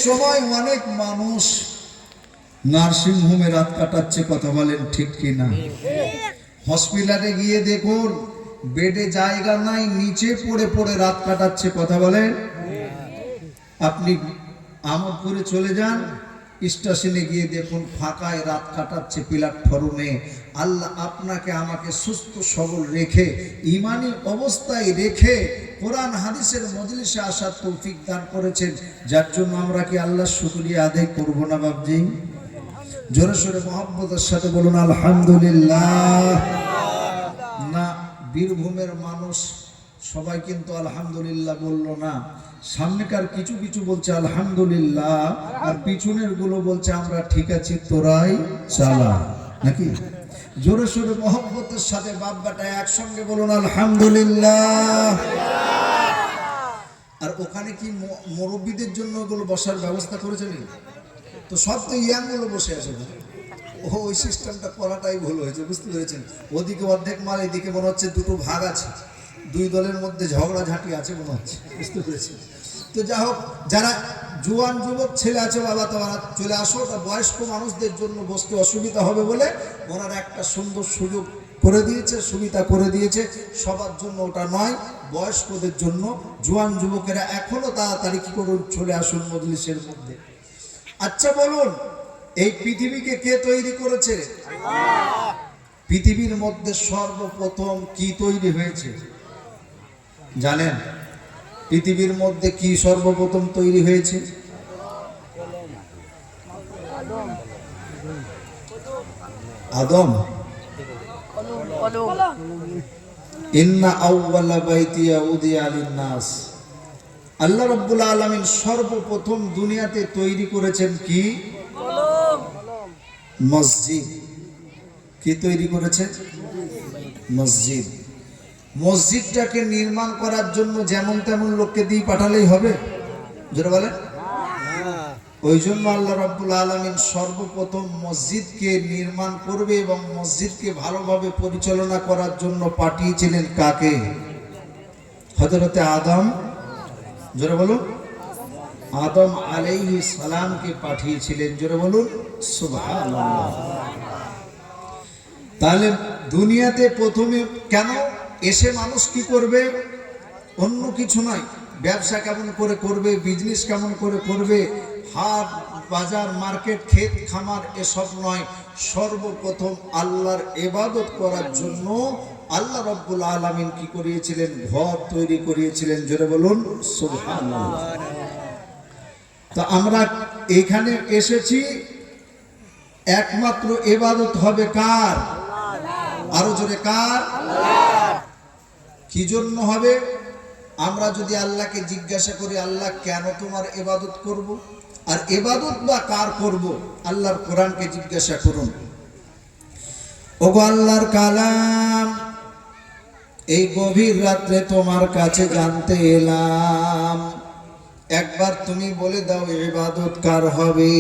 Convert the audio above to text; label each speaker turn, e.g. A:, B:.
A: সময় অনেক মানুষ নার্সিং হোমে রাত কাটাচ্ছে, কথা বলেন ঠিক কিনা? হসপিটালে গিয়ে দেখুন বেডে জায়গা নাই, নিচে পড়ে পড়ে রাত কাটাচ্ছে, কথা বলেন। আপনি আমোদপুরে চলে যান, স্টেশনে গিয়ে দেখুন ফাঁকায় রাত কাটাচ্ছে প্ল্যাটফর্মে। আল্লাহ আপনাকে আমাকে সুস্থ সবল রেখে ইমানি অবস্থায় রেখে কোরআন হাদিসের মজলিসে আসার তৌফিক দান করেছেন, যার জন্য আমরা কি আল্লাহর শুকরিয়া আদায় করব না বাবজি? জোরে সোরে মহব্বতের সাথে বলুন আলহামদুলিল্লাহ। না, বীরভূমের মানুষ সবাই কিন্তু আলহামদুলিল্লাহ বলল না। সামনেকার কিছু কিছু বলছে আলহামদুলিল্লাহ, আর পিছনের গুলো বলছে আমরা ঠিক আছি, তোরাই চালা, নাকি? জোরে সোরে মহব্বতের সাথে বাপ বেটা একসঙ্গে বলুন আলহামদুলিল্লাহ। আর ওখানে কি মুরব্বীদের জন্য ওগুলো বসার ব্যবস্থা করেছেন? তো সব তো ইয়াং গুলো বসে আছে। ওই সিস্টেমটা করাটাই ভুল হয়েছে, বুঝতে পেরেছেন? ওদিকে অর্ধেক মাল, এদিকে মনে হচ্ছে দুটো ভাগ আছে, দুই দলের মধ্যে ঝগড়াঝাঁটি আছে মনে হচ্ছে, বুঝতে পেরেছি? তো যা হোক, যারা জোয়ান যুবক ছেলে আছে বাবা, তোমরা চলে আসো। তা বয়স্ক মানুষদের জন্য বসতে অসুবিধা হবে বলে ওনারা একটা সুন্দর সুযোগ করে দিয়েছে, সুবিধা করে দিয়েছে। সবার জন্য ওটা নয়, বয়স্কদের জন্য। জোয়ান যুবকেরা এখনো তাড়াতাড়ি কি করুন, চলে আসুন মজলিসের মধ্যে। আচ্ছা বলুন, এই পৃথিবীকে কে তৈরি করেছে? পৃথিবীর মধ্যে সর্বপ্রথম কি তৈরি হয়েছে জানেন? পৃথিবীর মধ্যে কি সর্বপ্রথম তৈরি হয়েছে? আদম। ইন্না আউওয়ালা বাইতিয়া উদিয়া লিন-নাস। আল্লাহ রাব্বুল আলামিন সর্বপ্রথম দুনিয়াতে তৈরি করেছেন কি? মসজিদ। কি তৈরি করেছে? মসজিদ। মসজিদটাকে নির্মাণ করার জন্য যেমন তেমন লোককে দিয়ে পাঠালেই হবে? যেটা বলেন, ওই জন্য আল্লাহ রাব্বুল আলামিন সর্বপ্রথম মসজিদকে নির্মাণ করবে এবং মসজিদকে ভালোভাবে পরিচালনা করার জন্য পাঠিয়েছিলেন কাকে? হযরতে আদম। জোরে বলুন, আদম আলাইহিস সালামকে পাঠিয়েছিলেন। জোরে বলুন সুবহানাল্লাহ। তাহলে দুনিয়াতে প্রথমে কেন এসে মানুষ কি করবে? অন্য কিছু নয়, ব্যবসা কেমন করে করবে, বিজনেস কেমন করে করবে, হাট বাজার মার্কেট ক্ষেত খামার এসব নয়। সর্বপ্রথম আল্লাহর ইবাদত করার জন্য আল্লাহ রাব্বুল আলামিন কি করিয়েছিলেন? ঘর তৈরি করিয়েছিলেন। জোরে বলুন সুবহানাল্লাহ। তো আমরা এখানে এসেছি, একমাত্র ইবাদত হবে কার? আরো জোরে, কার? কি জন্য হবে? আমরা যদি আল্লাহকে জিজ্ঞাসা করি, আল্লাহ কেন তোমার ইবাদত করব, আর ইবাদত বা কার করব, আল্লাহর কোরআনকে জিজ্ঞাসা করুন। ওগো আল্লাহর কালাম, এই গভীর রাত্রে তোমার কাছে জানতে এলাম, একবার তুমি বলে দাও ইবাদত কার হবে।